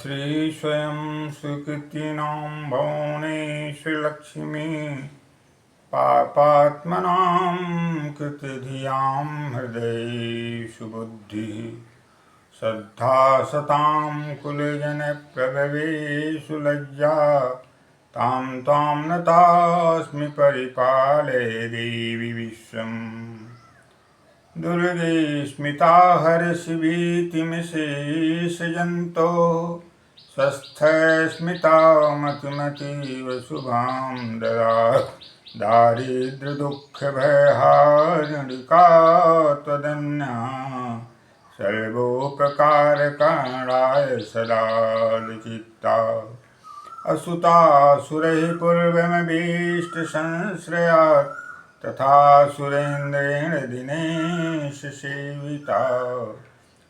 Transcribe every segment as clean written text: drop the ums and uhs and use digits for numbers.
श्री स्वयं स्वीकृतीनां भुवनेश्वरलक्ष्मी पापात्मनां कृतधियां हृदयेषु बुद्धिः श्रद्धा सतां कुलजनप्रभवेषु लज्जा तां त्वां नतास्मि परिपालय देवि विश्वम् दुर्गे स्मिता हर्षि भीतिमशेषजन्तो स्वस्थस्मिता मतिमतीव शुभां ददातु दारिद्र्यदुःखभयहारिणिका त्वदन्या सर्वोपकारकरणाय सदा चित्ता असुतासुरैः पूर्वमभीष्टसंश्रयात् तथा सुरेन्द्रेण दिनेश सेविता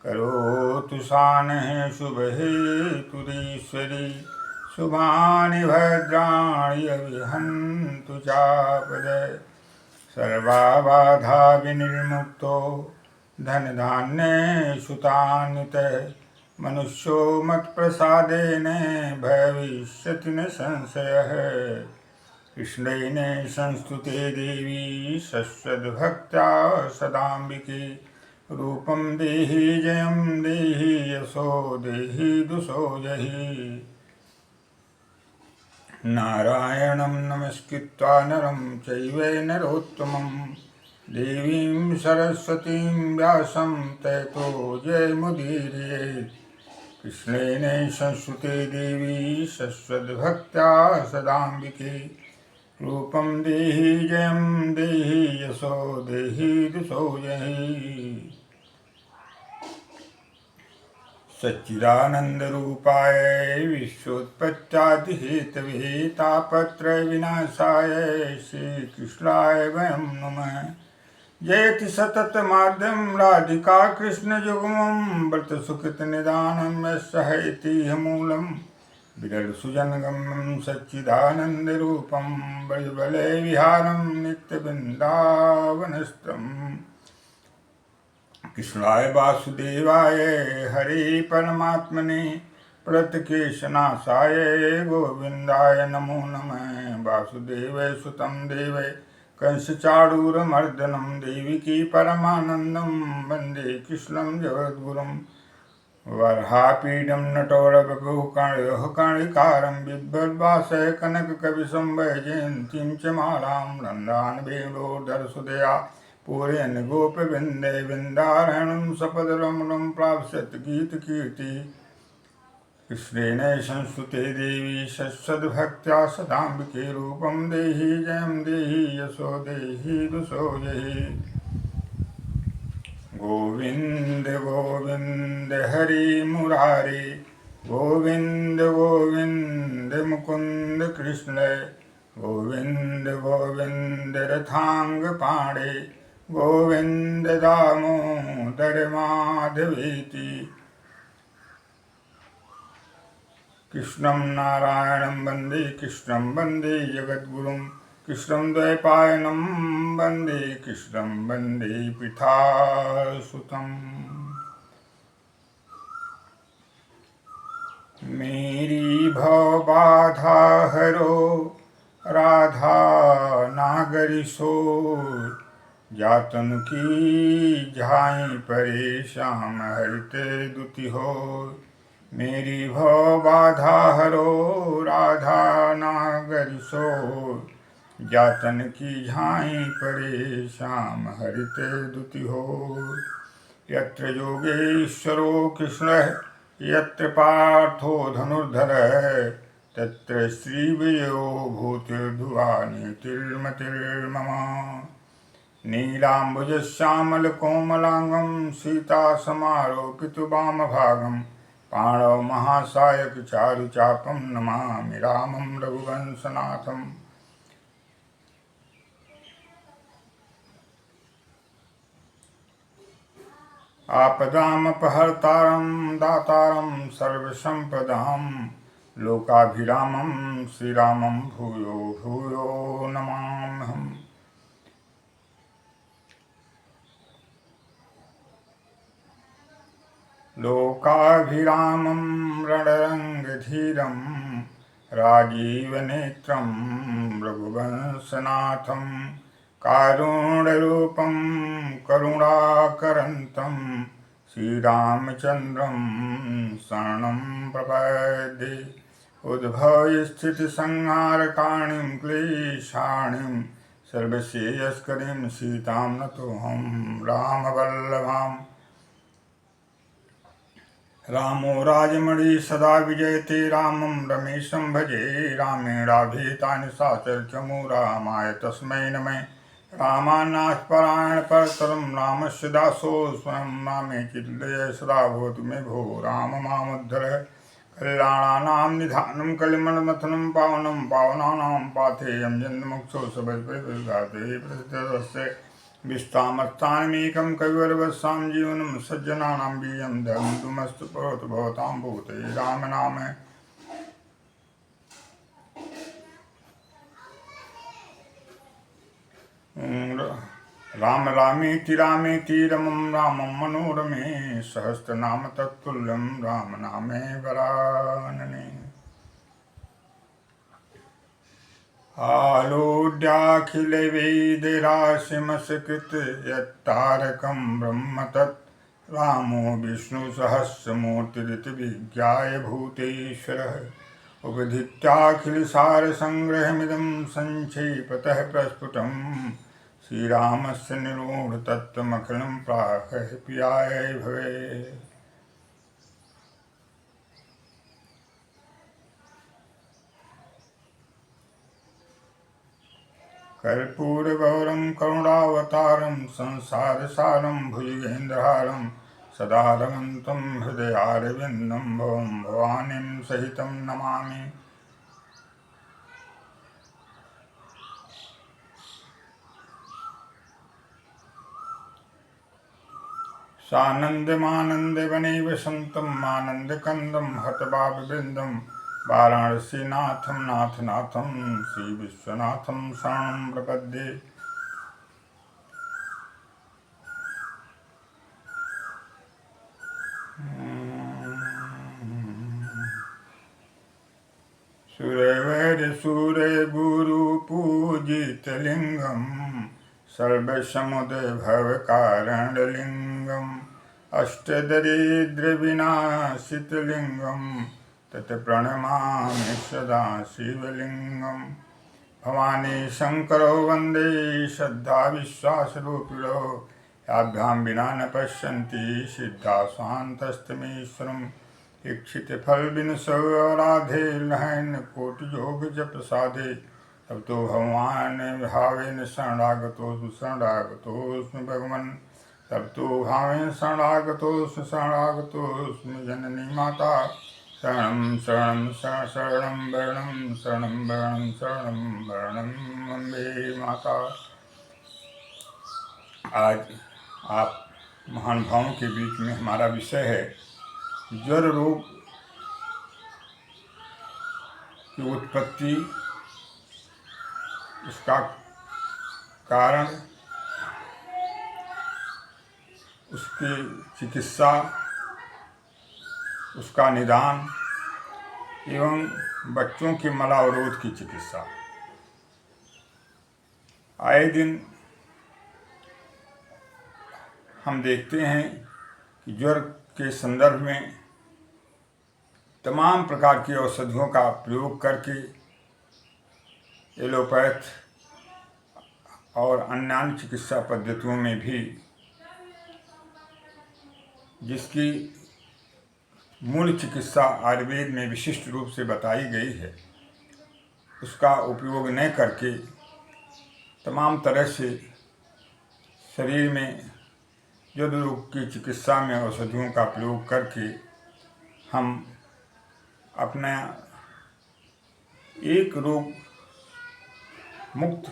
करोतु सानः शुभहेतुरीश्वरी शुभानि भद्राणि अविहन्तु चापदे सर्वाबाधा विनिर्मुक्तो धनधान्ये सुतान्वितः मनुष्यो मत्प्रसादेन भविष्यति न संशयः कृष्णेन संस्तुते देवी शश्वद्भक्त्या सदाम्बिके रूपं देहि जयं देहि यशो देहि दुषो जहि नारायणं नमस्कृत्वा नरं चैव नरोत्तमं देवीं सरस्वतीं व्यासं ततो जयमुदीरयेत् कृष्णेन संस्तुते देवी शश्वद्भक्त्या सदाम्बिके रूपं देहि जयं देहि यशो देहि दुषो जहि सच्चिदानन्दरूपाय विश्वोत्पत्त्यादिहेतवे तापत्रयविनाशाय श्रीकृष्णाय वयं नमः जयति सततमाद्यं राधिका कृष्णयुग्मं व्रतसुकृतनिदानं यस्य हैतिह्यमूलम् विरलसुजनगम्यं सच्चिदानन्दरूपं वैवले विहारं नित्यवृन्दावनस्थम् कृष्णाय वासुदेवाय हरे परमात्मने प्रणतक्लेशनाशाय गोविन्दाय नमो नमः वासुदेवै सुतं देवै कंसचाणूरमर्दनं देवकी परमानन्दं वन्दे कृष्णं जगद्गुरुं वराहपीठं नटवरवपुः कर्णिकारं बिभ्रद्भासः कनककविसंवैजयन्तीं च मालां नन्दान् वेणोदरसुधया पूरयन् गोपवृन्दे वृन्दारण्यं सपदरमणं प्राप्स्यत् गीतकीर्ति कृष्णेन संस्तुते देवी शश्वद्भक्त्या सदाम्बिके रूपं देहि जयं देहि यशो देहि दुषो जहि गोविन्द गोविन्द हरि मुरारे गोविन्द गोविन्द मुकुन्द कृष्ण गोविन्द गोविन्द रथाङ्गपाणे गोविन्द दामोदर माधवेति कृष्णं नारायणं वन्दे कृष्णं वन्दे जगद्गुरुं कृष्णं द्वैपायनं वन्दे कृष्णं वन्दे पृथासुतम् मेरी भवबाधा हरो राधा नागरी सोर जातन की झाई परेशान हरते दुति हो मेरी भवबाधा हरो राधा नागरी सोर जातन की झाई परेशान हरते दुति हो यत्र योगेश्वरो कृष्ण यत्र पार्थो धनुर्धरः तत्र श्रीविजयो भूतिर्भुवानीतिर्मतिर्मम नीलाम्बुजश्यामलकोमलाङ्गं सीतासमारोपितवामभागं पाणौ महासायकचारुचापं नमामि रामं रघुवंशनाथम् आपदामपहर्तारं दातारं सर्वसम्पदां लोकाभिरामं श्रीरामं भूयो भूयो नमाम्यहम् लोकाभिरामं रणरङ्गधीरं राजीवनेत्रं रघुवंशनाथं कारुण्यरूपं करुणाकरन्तं श्रीरामचन्द्रं शरणं प्रपद्ये। उद्भवस्थितिसंहारकाणीं क्लेशाणीं सर्वश्रेयस्करीं सीतां नतोऽहं रामवल्लभाम्। रामो राजमणि सदा विजयते रामं रमेशं भजे। रामेणाभिहितानि साचर्यमु रामाय तस्मै नमः। रामानाथपरायण परतरं रामस्य दासो स्वयं रामे चिल्लय सदा भवतु मे भो। राम मामुद्धर कल्याणानां निधानं कलिमलमथनं पावनं पावनानां पाथेयं जन्मोक्षो सबस्परिगाते प्रसिद्धस्य विस्तामस्तानमेकं कविवरवस्सां जीवनं सज्जनानां बीजं धर्मस्तु भवतु भवतां भूते। राम नाम राम रामेति रामेति रमं रामं मनोरमे सहस्रनाम तत्तुल्यं राम नामे वरानने। आलोड्याखिलवेदराशिमस्कृत यत्तारकं ब्रह्म तत् रामो विष्णुसहस्रमूर्तिरिति विज्ञाय भूतेश्वरः। उपधित्याखिलसारसंग्रहमिदं संक्षेपतः प्रस्फुटं श्रीरामस्य निरूढतत्त्वमखिलं प्राह प्रियाय भवे। कर्पूरगौरं करुणावतारं संसारसारं भुजगेन्द्रहारं सदा रमन्तं हृदयारविन्दं भवं भवानीं सहितं नमामि। सानन्दमानन्दवने वसन्तं आनन्दकन्दं हतभाववृन्दं वाराणसीनाथं नाथनाथं श्रीविश्वनाथं शरणं प्रपद्ये। सुरवरसुरगुरुपूजितलिङ्गं सर्वसमुद्भवकारणलिङ्गम् अष्टदरिद्रविनाशितलिङ्गं तत्प्रणमामि सदा शिवलिङ्गं। भवानी शङ्करो वन्दे श्रद्धाविश्वासरूपिणो याभ्यां विना न पश्यन्ति सिद्धा स्वान्तस्तमीश्वरम्। इक्षितफलविनसौराधे लहन कोटियोगजप्रसादे तब तो भगवान भावेन शरणागतोऽस्मि भगवन्। तब तो भावेन शरणागतोऽस्मि जननी माता। शरणं शरणं शरणं वरणं शरणं वरणं शरणं वरणं वन्दे माता। आज आप महानुभावों के बीच में हमारा विषय है ज्वर रोग की उत्पत्ति, उसका कारण, उसकी चिकित्सा, उसका निदान एवं बच्चों के मलावरोध की चिकित्सा। आए दिन हम देखते हैं कि ज्वर के संदर्भ में तमाम प्रकार की औषधियों का प्रयोग करके एलोपैथ और अन्य चिकित्सा पद्धतियों में भी जिसकी मूल चिकित्सा आयुर्वेद में विशिष्ट रूप से बताई गई है उसका उपयोग न करके तमाम तरह से शरीर में ज्वर रोग की चिकित्सा में औषधियों का प्रयोग करके हम अपना एक रोग मुक्त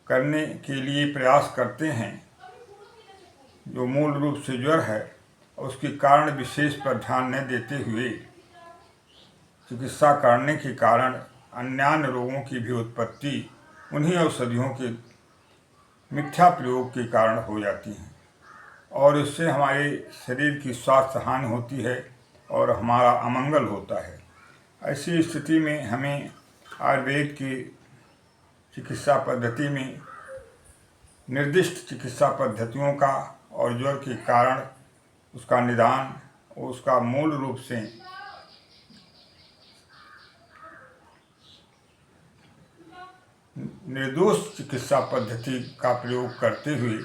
करने के लिए प्रयास करते हैं जो मूल रूप से ज्वर है। उसके कारण विशेष पर ध्यान न देते हुए चिकित्सा करने के कारण अन्य रोगों की भी उत्पत्ति उन्हीं औषधियों के मिथ्या प्रयोग के कारण हो जाती हैं और इससे हमारे शरीर की स्वास्थ्य हानि होती है और हमारा अमंगल होता है। ऐसी स्थिति में हमें आयुर्वेद की चिकित्सा पद्धति में निर्दिष्ट चिकित्सा पद्धतियों का और ज्वर के कारण उसका निदान और उसका मूल रूप से निर्दोष चिकित्सा पद्धति का प्रयोग करते हुए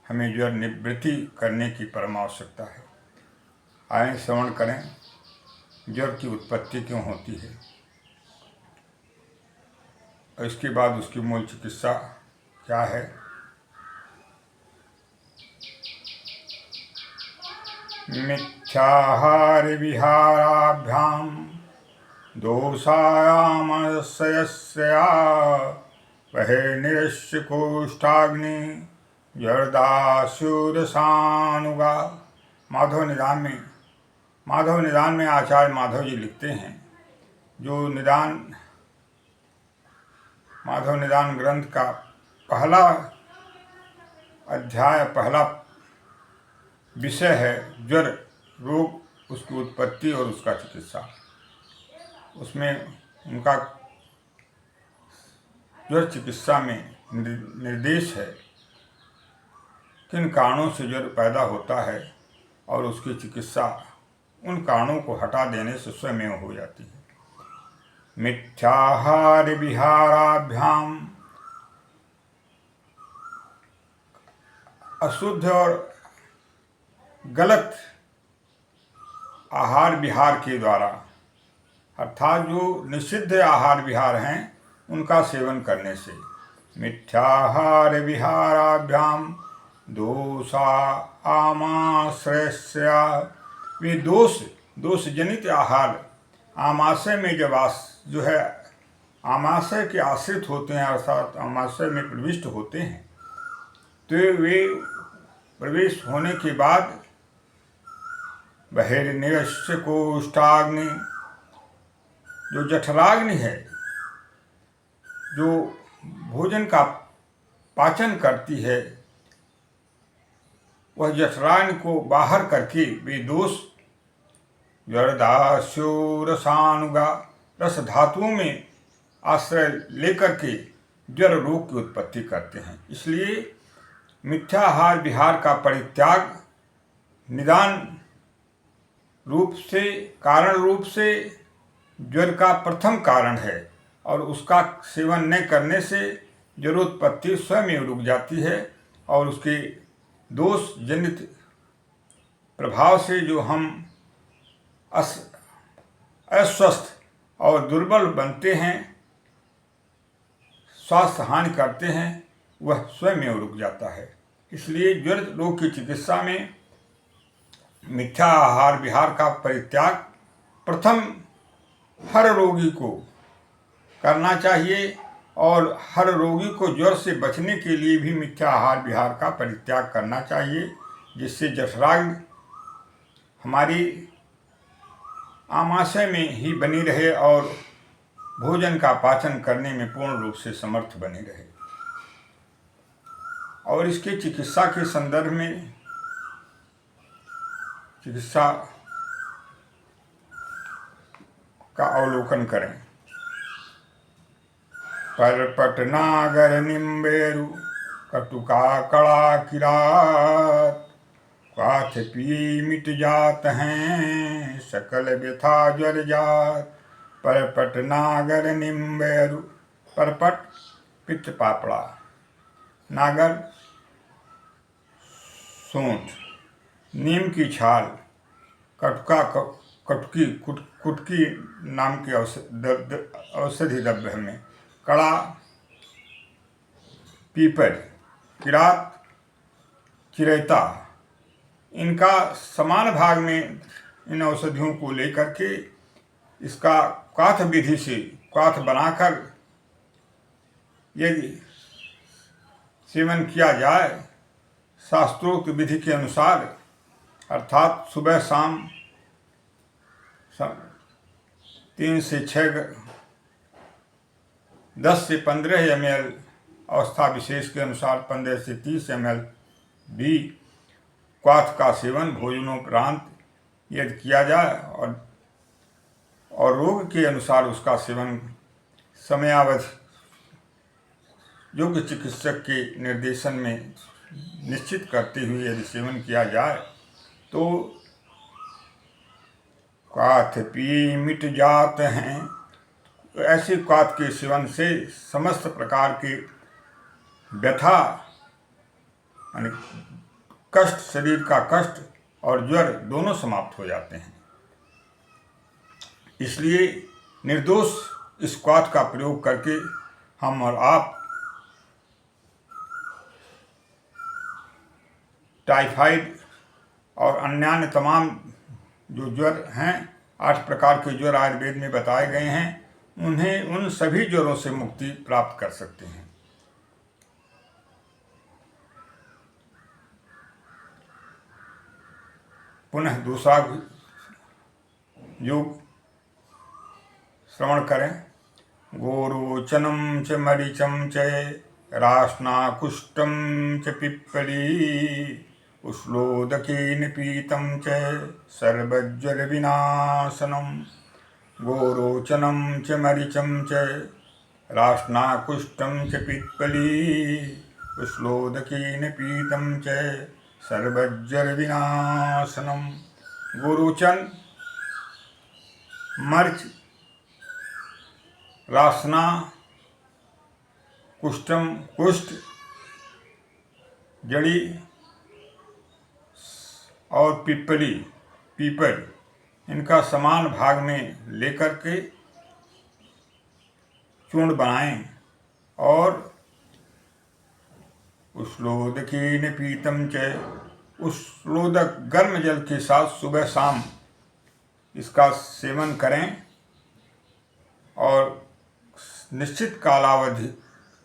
हमें ज्वर निवृत्ति करने की परम आवश्यकता है। आए श्रवण करें ज्वर की उत्पत्ति क्यों होती है और इसके बाद उसकी मूल चिकित्सा क्या है। मिथ्याहार विहाराभ्याम दोषायामस्यस्या बहिर्निरस्य कोष्ठाग्नि जर्दाशूरसानुगा। माधव निदान में आचार्य माधव जी लिखते हैं, जो माधव निदान ग्रंथ का पहला अध्याय, पहला विषय है ज्वर रोग, उसकी उत्पत्ति और उसका चिकित्सा। उसमें उनका ज्वर चिकित्सा में निर्देश है किन कारणों से ज्वर पैदा होता है और उसकी चिकित्सा उन कारणों को हटा देने से स्वयं हो जाती है। मिथ्याहार विहाराभ्याम, अशुद्ध और गलत आहार विहार के द्वारा, अर्थात जो निषिद्ध आहार विहार हैं उनका सेवन करने से। मिथ्याहार विहाराभ्याम दोषा आमाश्रयस्या, वे दोष जनित आहार आमाशय में जब जो है आमाशय के आश्रित होते हैं, अर्थात आमाशय में प्रविष्ट होते हैं, तो वे प्रवेश होने के बाद बहिर्निरस्य कोष्ठाग्नि, जो जठराग्नि है, जो भोजन का पाचन करती है, वह जठराग्नि को बाहर करके वे दोष जर्दाशूरसानुगा, रस धातुओं में आश्रय लेकर के ज्वर रोग की उत्पत्ति करते हैं। इसलिए मिथ्याहार विहार का परित्याग निदान रूप से, कारण रूप से ज्वर का प्रथम कारण है और उसका सेवन न करने से ज्वरोत्पत्ति स्वयं रुक जाती है और उसके दोष जनित प्रभाव से जो हम अस्वस्थ और दुर्बल बनते हैं, स्वास्थ्य हानि करते हैं, वह स्वयं रुक जाता है। इसलिए ज्वर रोग की चिकित्सा में मिथ्या आहार विहार का परित्याग प्रथम हर रोगी को करना चाहिए और हर रोगी को ज्वर से बचने के लिए भी मिथ्या आहार विहार का परित्याग करना चाहिए, जिससे जठराग्नि हमारी आमाशय में ही बनी रहे और भोजन का पाचन करने में पूर्ण रूप से समर्थ बनी रहे। और इसके चिकित्सा के संदर्भ में चिकित्सा का अवलोकन करें। परपट नागर निम्बेरु कटुका कड़ा किरात, काथ पी मिट जात हैं सकल व्यथा ज्वर जात। परपट नागर निम्बेरु, परपट पित्त पापड़ा, नागर सूंठ, नीम की छाल, कटुका कुटकी नाम के औषधि द्रव्य में, कड़ा पीपल, किरात चिरैता, इनका समान भाग में इन औषधियों को लेकर के इसका क्वाथ विधि से क्वाथ बनाकर यदि सेवन किया जाए शास्त्रोक्त विधि के अनुसार, अर्थात सुबह शाम 3 से 6, 10 से 15 ml, अवस्था विशेष के अनुसार 15 से 30 ml भी क्वाथ का सेवन भोजनोपरांत यदि किया जाए और रोग के अनुसार उसका सेवन समयावधि योग्य चिकित्सक के निर्देशन में निश्चित करते हुए यदि सेवन किया जाए तो क्वाथ पी मिट जात हैं। तो ऐसे क्वाथ के सेवन से समस्त प्रकार के व्यथा यानी कष्ट, शरीर का कष्ट और ज्वर दोनों समाप्त हो जाते हैं। इसलिए निर्दोष इस क्वाथ का प्रयोग करके हम और आप टाइफाइड और अन्य तमाम जो ज्वर हैं, 8 प्रकार के ज्वर आयुर्वेद में बताए गए हैं, उन सभी ज्वरों से मुक्ति प्राप्त कर सकते हैं। पुनः दूसरा योग श्रवण करें। गोरोचनम च मरीचम च राशनाकुष्टम च पिप्पली उश्लोदकेन पीतं च सर्वज्वर विनाशनम। गोरोचनम च मरीचम च राशनाकुष्टम च पिप्पली उश्लोदकेन पीतं च सर्वज्वर विनाशनम। गोरोचन, मर्च, रासना, कुष्ठम, कुष्ठ, जड़ी और पिप्पली, पीपल, इनका समान भाग में लेकर के चूर्ण बनाएं और उश्लोदकेन पीतं च, उश्लोदक गर्म जल के साथ सुबह शाम इसका सेवन करें और निश्चित कालावधि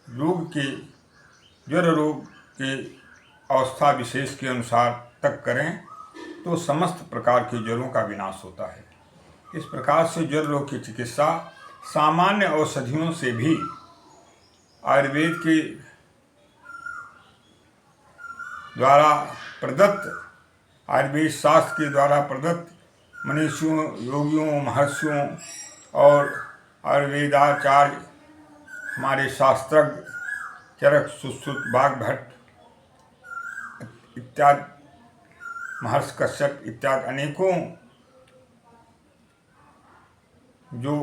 ज्वर रोग के अवस्था विशेष के अनुसार तक करें तो समस्त प्रकार के ज्वरों का विनाश होता है। इस प्रकार से ज्वर रोग की चिकित्सा सामान्य औषधियों से भी आयुर्वेद के द्वारा प्रदत्त, आयुर्वेद शास्त्र के द्वारा प्रदत्त मनीषियों, योगियों, महर्षियों और आयुर्वेदाचार्य, हमारे शास्त्रज्ञ चरक, सुश्रुत, वाग्भट इत्यादि, महर्षि कश्यप इत्यादि अनेकों जो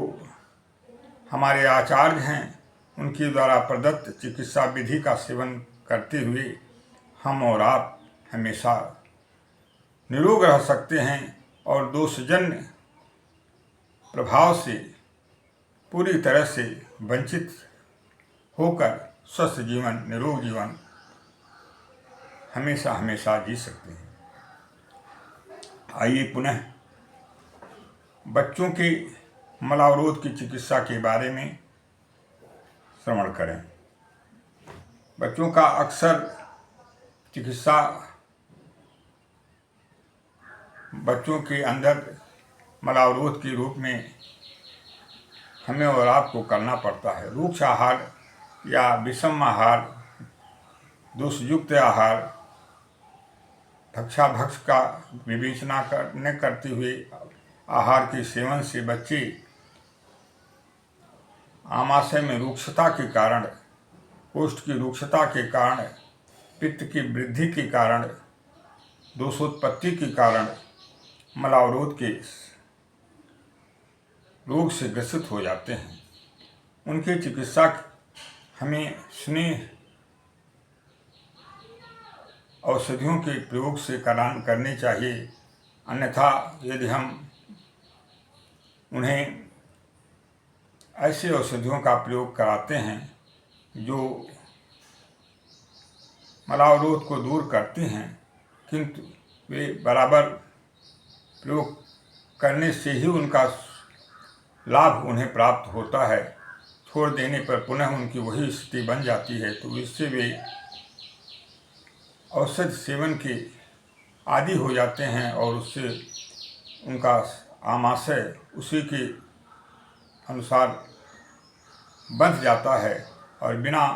हमारे आचार्य हैं, उनके द्वारा प्रदत्त चिकित्सा विधि का सेवन करते हुए हम और आप हमेशा निरोग रह सकते हैं और दोषजन्य प्रभाव से पूरी तरह से वंचित होकर स्वस्थ जीवन, निरोग जीवन हमेशा हमेशा जी सकते हैं। आइए पुनः बच्चों के मलावरोध की चिकित्सा के बारे में श्रवण करें। बच्चों का अक्सर चिकित्सा बच्चों के अंदर मलावरोध के रूप में हमें और आपको करना पड़ता है। रूक्ष आहार या विषम आहार, दोषयुक्त आहार, भक्षाभक्ष का विवेचना करते हुए आहार के सेवन से बच्चे आमाशय में रूक्षता के कारण, कोष्ठ की रूक्षता के कारण, पित्त की वृद्धि के कारण, दोषोत्पत्ति के कारण मलावरोध के रोग से ग्रसित हो जाते हैं। उनकी चिकित्सा हमें स्नेह औषधियों के प्रयोग से करनी चाहिए। अन्यथा यदि हम उन्हें ऐसे औषधियों का प्रयोग कराते हैं जो मलावरोध को दूर करती हैं, किंतु वे बराबर प्रयोग करने से ही उनका लाभ उन्हें प्राप्त होता है, छोड़ देने पर पुनः उनकी वही स्थिति बन जाती है, तो इससे वे औषध सेवन के आदी हो जाते हैं और उससे उनका आमाशय उसी के अनुसार बंध जाता है और बिना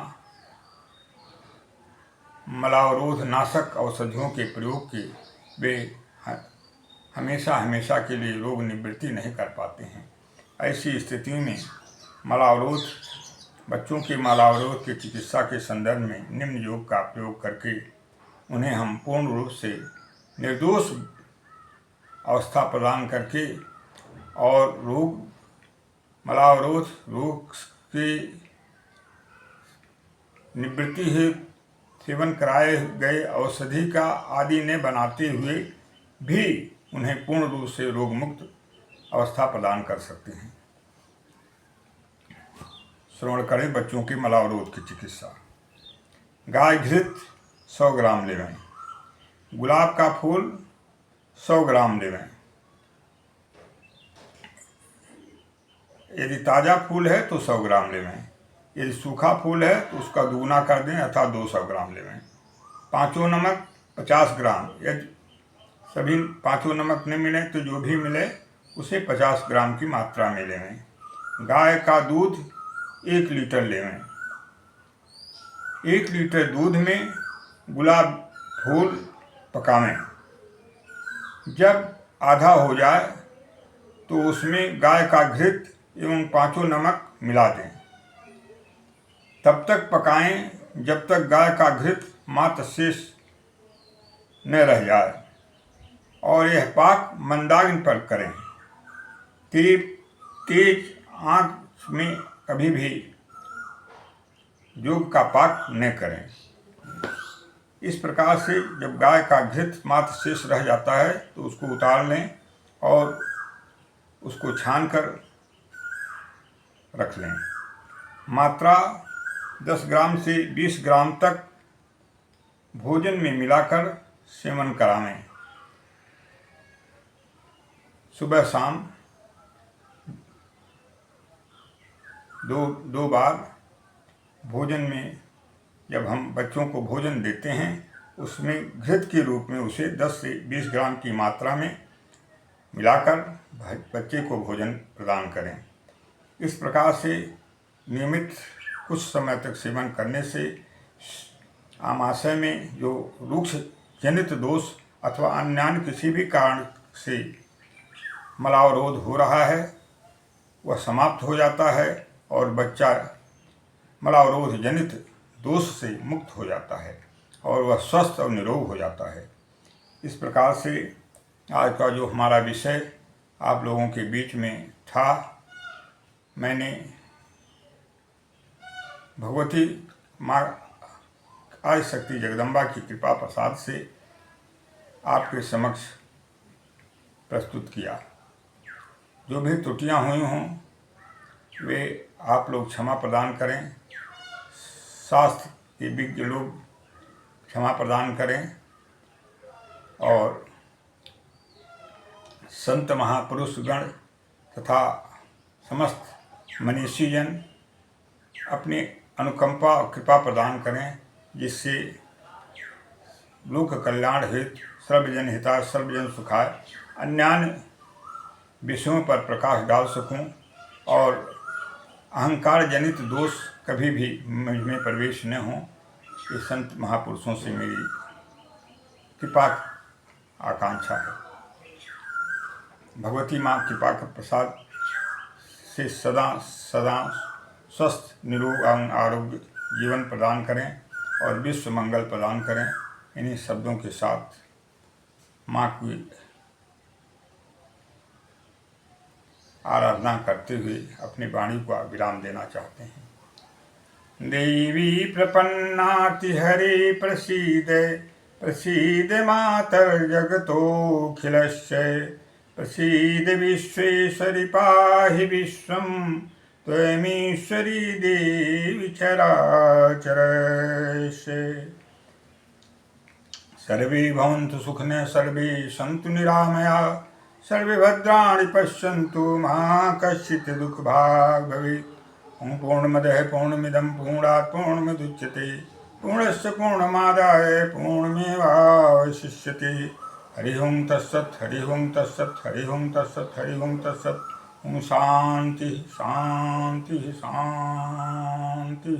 मलावरोध नाशक औषधियों के प्रयोग के वे हमेशा हमेशा के लिए रोग निवृत्ति नहीं कर पाते हैं। ऐसी स्थिति में मलावरोध बच्चों के मलावरोध की चिकित्सा के संदर्भ में निम्न योग का प्रयोग करके उन्हें हम पूर्ण रूप से निर्दोष अवस्था प्रदान करके और मलावरोध रोग की निवृत्ति हेतु सेवन कराए गए औषधि का आदि ने बनाते हुए भी उन्हें पूर्ण रूप से रोग मुक्त अवस्था प्रदान कर सकते हैं। श्रवण करें बच्चों के मलावरोध की चिकित्सा। गाय घृत 100 ग्राम लेवें। गुलाब का फूल 100 ग्राम लेवें। यदि ताज़ा फूल है तो 100 ग्राम लेवें। यदि सूखा फूल है तो उसका दुगुना कर दें अर्थात 200 ग्राम लेवें। पाँचों नमक 50 ग्राम। यदि सभी पाँचों नमक न मिले तो जो भी मिले उसे 50 ग्राम की मात्रा में लेवें। गाय का दूध 1 लीटर लेवें। 1 लीटर दूध में गुलाब फूल पकावें। जब आधा हो जाए तो उसमें गाय का घृत एवं पाँचों नमक मिला दें। तब तक पकाएं जब तक गाय का घृत मात्र शेष न रह जाए और यह पाक मंदाग्नि पर करें। तेज आंच में कभी भी योग का पाक न करें। इस प्रकार से जब गाय का घृत मात्र शेष रह जाता है तो उसको उतार लें और उसको छान कर रख लें। मात्रा 10 ग्राम से 20 ग्राम तक भोजन में मिलाकर सेवन करावें। सुबह शाम दो बार भोजन में जब हम बच्चों को भोजन देते हैं उसमें घृत के रूप में उसे 10 से 20 ग्राम की मात्रा में मिलाकर बच्चे को भोजन प्रदान करें। इस प्रकार से नियमित कुछ समय तक सेवन करने से आमाशय में जो रुक्ष जनित दोष अथवा अन्य किसी भी कारण से मलावरोध हो रहा है वह समाप्त हो जाता है और बच्चा मलावरोध जनित दोष से मुक्त हो जाता है और वह स्वस्थ और निरोग हो जाता है। इस प्रकार से आज का जो हमारा विषय आप लोगों के बीच में था, मैंने भगवती माँ आदि शक्ति जगदम्बा की कृपा प्रसाद से आपके समक्ष प्रस्तुत किया। जो भी त्रुटियां हुई हों वे आप लोग क्षमा प्रदान करें। शास्त्र के विज्ञ लोग क्षमा प्रदान करें और संत महापुरुष गण तथा समस्त मनीषीजन अपनी अनुकंपा और कृपा प्रदान करें जिससे लोक कल्याण हेतु सर्वजन हिताय सर्वजन सुखाय अन्य विषयों पर प्रकाश डाल सकूं और अहंकार जनित दोष कभी भी मुझ में प्रवेश न हो। ये संत महापुरुषों से मेरी कृपा आकांक्षा है। भगवती माँ कृपा का प्रसाद से सदा सदा स्वस्थ निरोग आरोग्य जीवन प्रदान करें और विश्व मंगल प्रदान करें। इन्हीं शब्दों के साथ माँ की आराधना करते हुए अपनी वाणी को विराम देना चाहते हैं। देवी प्रपन्नाति हरे प्रसीद प्रसीद मातर जगतोऽखिलस्य प्रसीद विश्वेश्वरि पाहि विश्वं त्वमीश्वरी देवी चराचरस्य। सर्वे भवन्तु सुखिनः सर्वे सन्तु निरामया सर्वे भद्राणि पश्यन्तु मा कश्चित् दुःखभाग् भवेत्। ओम पूर्णमदः पूर्णमिदं पूर्णात् पूर्णमुदच्यते पूर्णस्य पूर्णमादाय पूर्णमेवावशिष्यते। हरि ओम तत्सत् हरि ओम तत्सत् हरि ओम तत्सत् हरि ओम तत्सत्। ओम शांति शांति शांति।